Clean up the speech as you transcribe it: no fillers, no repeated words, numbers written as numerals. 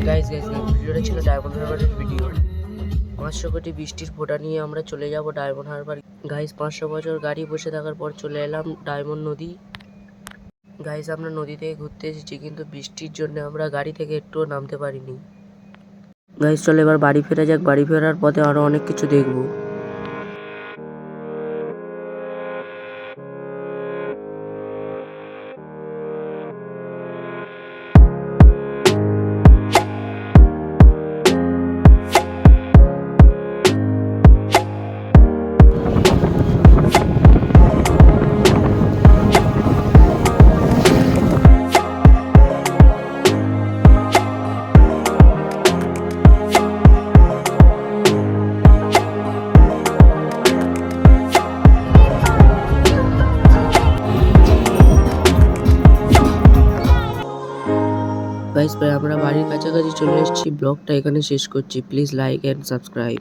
Guys ভিডিওটা ছিল diamond হারবারের ভিডিও। 500 কোটি বৃষ্টির ফোঁটা নিয়ে আমরা চলে যাব ডায়মন্ড হারবার। গাইস 500 বছর গাড়ি বসে থাকার পর চলে এলাম ডায়মন্ড নদী। গাইস আমরা নদী থেকে ঘুরতে এসেছি, কিন্তু বৃষ্টির জন্য আমরা গাড়ি থেকে একটুও নামতে পারিনি। গাইস চলো এবার বাড়ি ফেরা যাক। বাড়ি ফেরার পথে আরো অনেক কিছু দেখবো। গাইস আমরা বাড়ির কাছাকাছি চলে এসেছি। ব্লগটা এখানে শেষ করছি। Please like and subscribe.